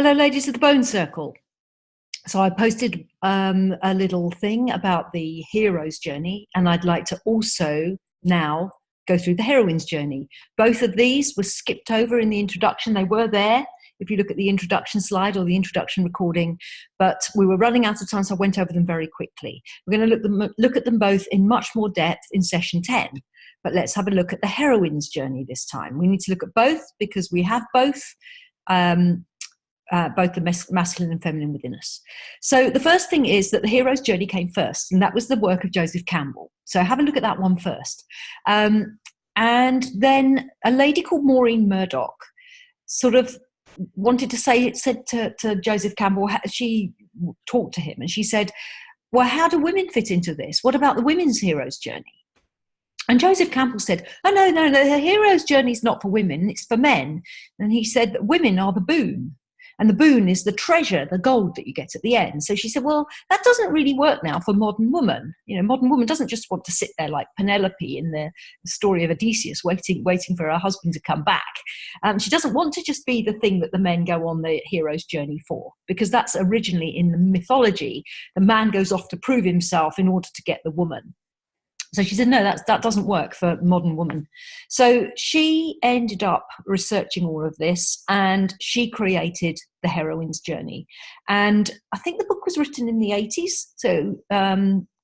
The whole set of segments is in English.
Hello, ladies of the Bone Circle. So I posted a little thing about the hero's journey, and I'd like to also now go through the heroine's journey. Both of these were skipped over in the introduction. They were there if you look at the introduction slide or the introduction recording, but we were running out of time, so I went over them very quickly. We're going to look at them both in much more depth in session 10, but let's have a look at the heroine's journey this time. We need to look at both because we have both the masculine and feminine within us. So the first thing is that the hero's journey came first, and that was the work of Joseph Campbell. So have a look at that one first. And then a lady called Maureen Murdock sort of wanted to said to Joseph Campbell, she talked to him and she said, well, how do women fit into this? What about the women's hero's journey? And Joseph Campbell said, oh, no, the hero's journey is not for women, it's for men. And he said that women are the boon. And the boon is the treasure, the gold that you get at the end. So she said, well, that doesn't really work now for modern woman. You know, modern woman doesn't just want to sit there like Penelope in the story of Odysseus, waiting for her husband to come back. She doesn't want to just be the thing that the men go on the hero's journey for, because that's originally in the mythology. The man goes off to prove himself in order to get the woman. So she said, no, that doesn't work for modern woman. So she ended up researching all of this and she created the heroine's journey. And I think the book was written in the 80s, so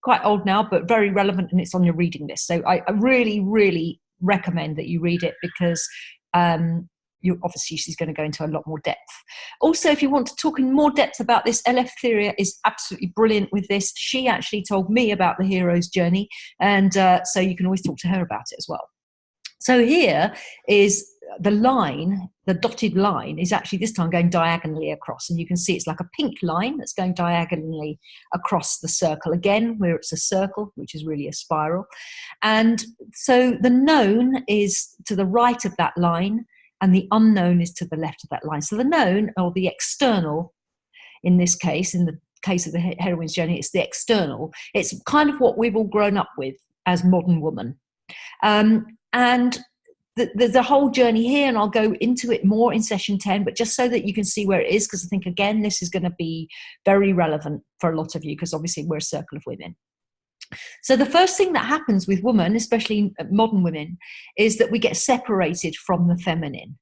quite old now, but very relevant, and it's on your reading list. So I really, really recommend that you read it because obviously she's going to go into a lot more depth. Also, if you want to talk in more depth about this, Eleftheria is absolutely brilliant with this. She actually told me about the hero's journey, and so you can always talk to her about it as well. So here is the line, the dotted line is actually this time going diagonally across, and you can see it's like a pink line that's going diagonally across the circle again, where it's a circle, which is really a spiral. And so the known is to the right of that line, and the unknown is to the left of that line. So the known, or the external, in this case, in the case of the heroine's journey, it's the external. It's kind of what we've all grown up with as modern woman. And there's a whole journey here, and I'll go into it more in session 10, but just so that you can see where it is, because I think, again, this is going to be very relevant for a lot of you, because obviously we're a circle of women. So the first thing that happens with women, especially modern women, is that we get separated from the feminine.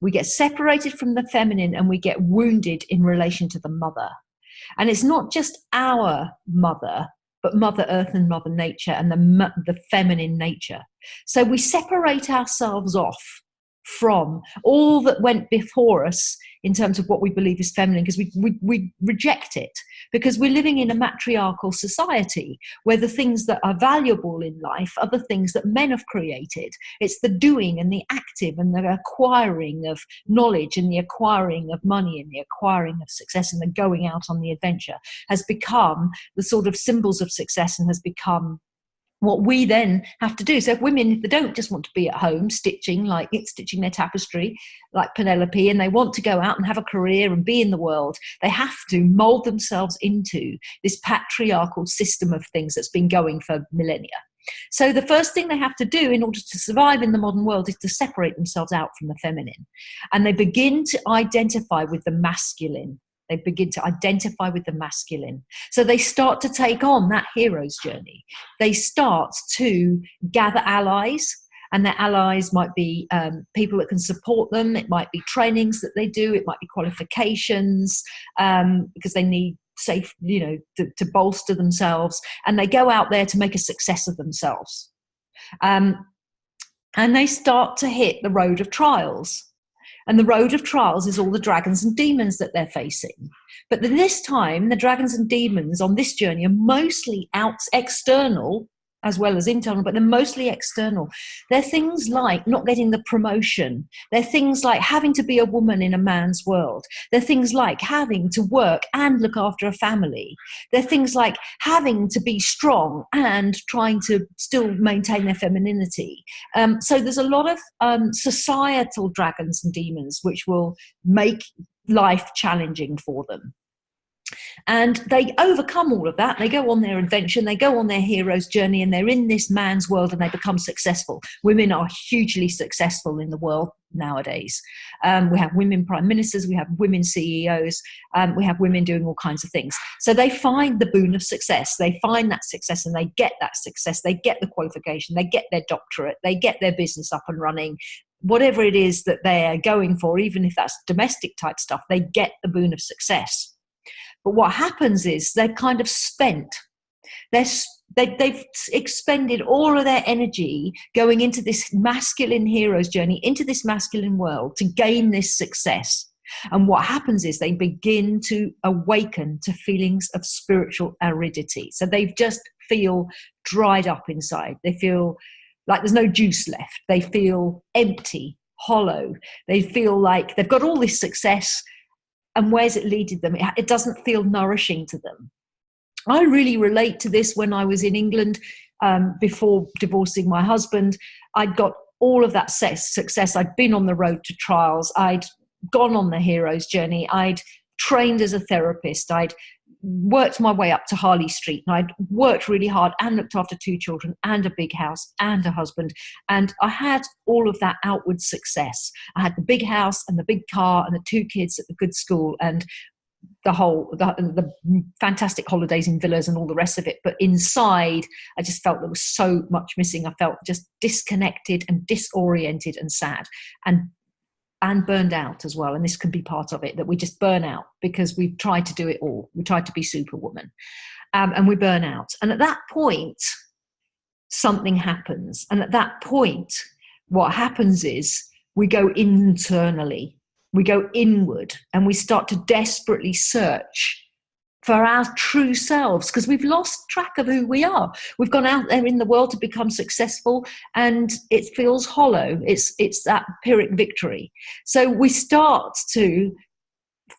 We get separated from the feminine and we get wounded in relation to the mother. And it's not just our mother, but Mother Earth and Mother Nature and the feminine nature. So we separate ourselves off from all that went before us in terms of what we believe is feminine, because we reject it, because we're living in a matriarchal society where the things that are valuable in life are the things that men have created. It's the doing and the active and the acquiring of knowledge and the acquiring of money and the acquiring of success and the going out on the adventure has become the sort of symbols of success and has become what we then have to do. So if women, if they don't just want to be at home stitching their tapestry like Penelope, and they want to go out and have a career and be in the world, they have to mold themselves into this patriarchal system of things that's been going for millennia. So the first thing they have to do in order to survive in the modern world is to separate themselves out from the feminine. And they begin to identify with the masculine. They begin to identify with the masculine. So they start to take on that hero's journey. They start to gather allies, and their allies might be people that can support them. It might be trainings that they do. It might be qualifications because they need to bolster themselves. And they go out there to make a success of themselves. And they start to hit the road of trials. And the road of trials is all the dragons and demons that they're facing. But then this time, the dragons and demons on this journey are mostly external as well as internal, but they're mostly external. They're things like not getting the promotion. They're things like having to be a woman in a man's world. They're things like having to work and look after a family. They're things like having to be strong and trying to still maintain their femininity. So there's a lot of societal dragons and demons which will make life challenging for them. And they overcome all of that. They go on their adventure, and they go on their hero's journey, and they're in this man's world, and they become successful. Women are hugely successful in the world nowadays. We have women prime ministers, we have women CEOs, we have women doing all kinds of things. So they find the boon of success. They find that success, and they get that success. They get the qualification, they get their doctorate, they get their business up and running. Whatever it is that they're going for, even if that's domestic type stuff, they get the boon of success. But what happens is they've kind of spent, they've expended all of their energy going into this masculine hero's journey, into this masculine world to gain this success. And what happens is they begin to awaken to feelings of spiritual aridity. So they just feel dried up inside. They feel like there's no juice left. They feel empty, hollow. They feel like they've got all this success, and where's it leading them? It doesn't feel nourishing to them. I really relate to this when I was in England before divorcing my husband. I'd got all of that success. I'd been on the road to trials. I'd gone on the hero's journey. I'd trained as a therapist. I'd worked my way up to Harley Street, and I'd worked really hard and looked after 2 children and a big house and a husband. And I had all of that outward success. I had the big house and the big car and the 2 kids at the good school and the fantastic holidays in villas and all the rest of it. But inside, I just felt there was so much missing. I felt just disconnected and disoriented and sad and burned out as well. And this can be part of it, that we just burn out because we've tried to do it all. We tried to be superwoman, and we burn out. And at that point, something happens. And at that point, what happens is we go internally, we go inward, and we start to desperately search for our true selves, because we've lost track of who we are. We've gone out there in the world to become successful, and it feels hollow. It's that Pyrrhic victory. So we start to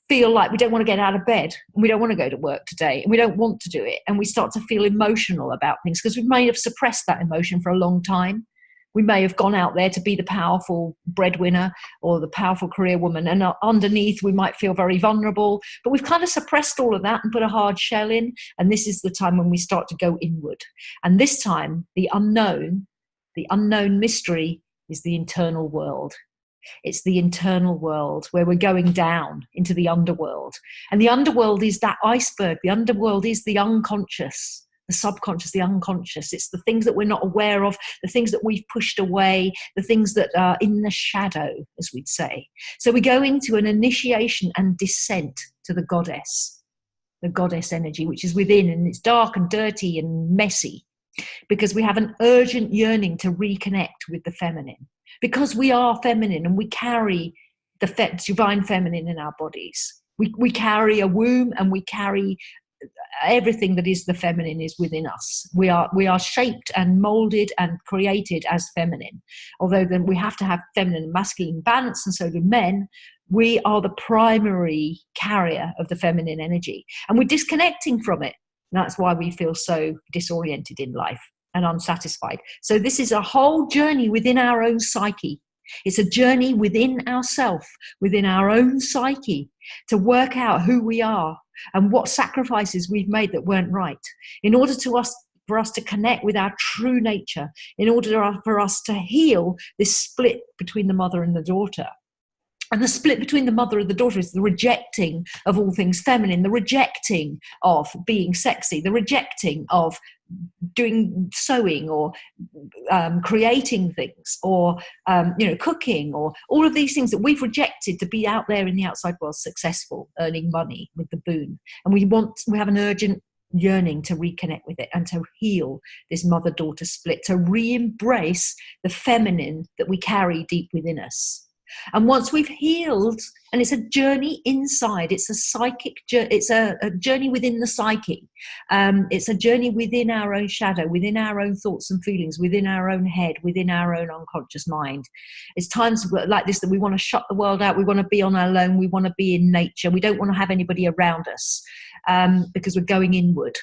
feel like we don't want to get out of bed, and we don't want to go to work today, and we don't want to do it. And we start to feel emotional about things because we may have suppressed that emotion for a long time. We may have gone out there to be the powerful breadwinner or the powerful career woman, and underneath we might feel very vulnerable, but we've kind of suppressed all of that and put a hard shell in. And this is the time when we start to go inward. And this time, the unknown mystery is the internal world. It's the internal world where we're going down into the underworld. And the underworld is that iceberg. The underworld is the unconscious. The subconscious, the unconscious. It's the things that we're not aware of, the things that we've pushed away, the things that are in the shadow, as we'd say. So we go into an initiation and descent to the goddess energy, which is within, and it's dark and dirty and messy, because we have an urgent yearning to reconnect with the feminine, because we are feminine and we carry the divine feminine in our bodies. We carry a womb, and we carry everything that is the feminine is within us. We are shaped and molded and created as feminine. Although then we have to have feminine and masculine balance, and so do men. We are the primary carrier of the feminine energy, and we're disconnecting from it. And that's why we feel so disoriented in life and unsatisfied. So this is a whole journey within our own psyche. It's a journey within ourself, within our own psyche, to work out who we are and what sacrifices we've made that weren't right, in order for us to connect with our true nature, in order for us to heal this split between the mother and the daughter. And the split between the mother and the daughter is the rejecting of all things feminine, the rejecting of being sexy, the rejecting of doing sewing or creating things or cooking, or all of these things that we've rejected to be out there in the outside world successful, earning money with the boon. And we have an urgent yearning to reconnect with it and to heal this mother-daughter split, to re-embrace the feminine that we carry deep within us. And once we've healed, and it's a journey inside, it's a psychic journey, it's a journey within the psyche. It's a journey within our own shadow, within our own thoughts and feelings, within our own head, within our own unconscious mind. It's times like this that we want to shut the world out. We want to be on our own. We want to be in nature. We don't want to have anybody around us because we're going inward.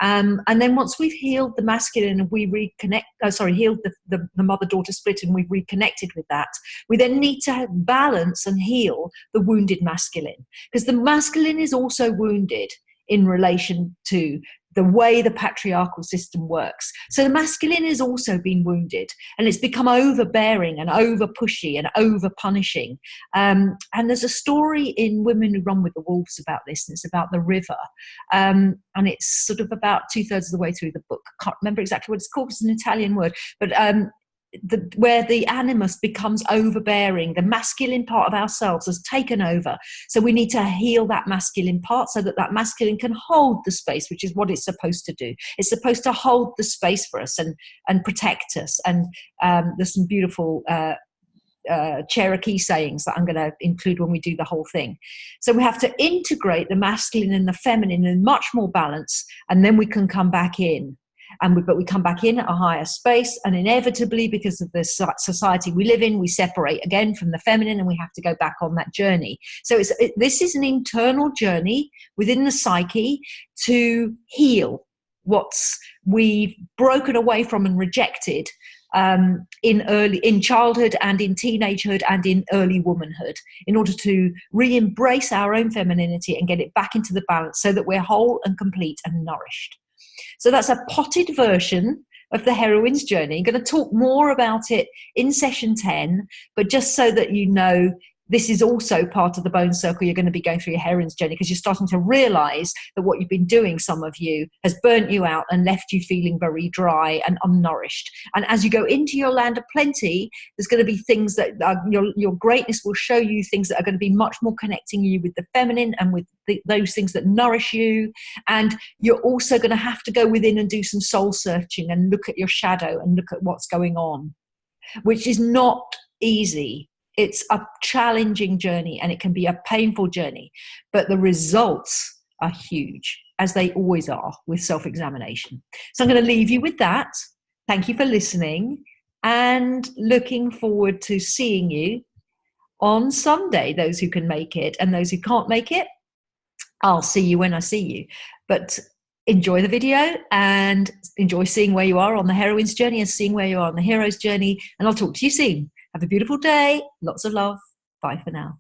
And then once we've healed the masculine and we healed the mother-daughter split, and we've reconnected with that, we then need to balance and heal the wounded masculine, because the masculine is also wounded. in relation to the way the patriarchal system works. So the masculine has also been wounded, and it's become overbearing and over pushy and over punishing. And there's a story in Women Who Run with the Wolves about this, and it's about the river. And it's sort of about 2/3 of the way through the book. I can't remember exactly what it's called. It's an Italian word, but where the animus becomes overbearing, the masculine part of ourselves has taken over. So we need to heal that masculine part so that that masculine can hold the space, which is what it's supposed to do. It's supposed to hold the space for us and protect us. And there's some beautiful Cherokee sayings that I'm going to include when we do the whole thing. So we have to integrate the masculine and the feminine in much more balance, and then we can come back in. But we come back in at a higher space, and inevitably, because of the society we live in, we separate again from the feminine, and we have to go back on that journey. So this is an internal journey within the psyche to heal what we've broken away from and rejected in childhood and in teenagehood and in early womanhood, in order to re-embrace our own femininity and get it back into the balance so that we're whole and complete and nourished. So that's a potted version of the Heroine's Journey. I'm going to talk more about it in session 10, but just so that you know, this is also part of the bone circle. You're going to be going through your heroine's journey because you're starting to realize that what you've been doing, some of you, has burnt you out and left you feeling very dry and unnourished. And as you go into your land of plenty, there's going to be things that your greatness will show you, things that are going to be much more connecting you with the feminine and with those things that nourish you. And you're also going to have to go within and do some soul searching and look at your shadow and look at what's going on, which is not easy. It's a challenging journey, and it can be a painful journey, but the results are huge, as they always are with self-examination. So I'm going to leave you with that. Thank you for listening, and looking forward to seeing you on Sunday, those who can make it, and those who can't make it, I'll see you when I see you. But enjoy the video and enjoy seeing where you are on the heroine's journey and seeing where you are on the hero's journey, and I'll talk to you soon. Have a beautiful day. Lots of love. Bye for now.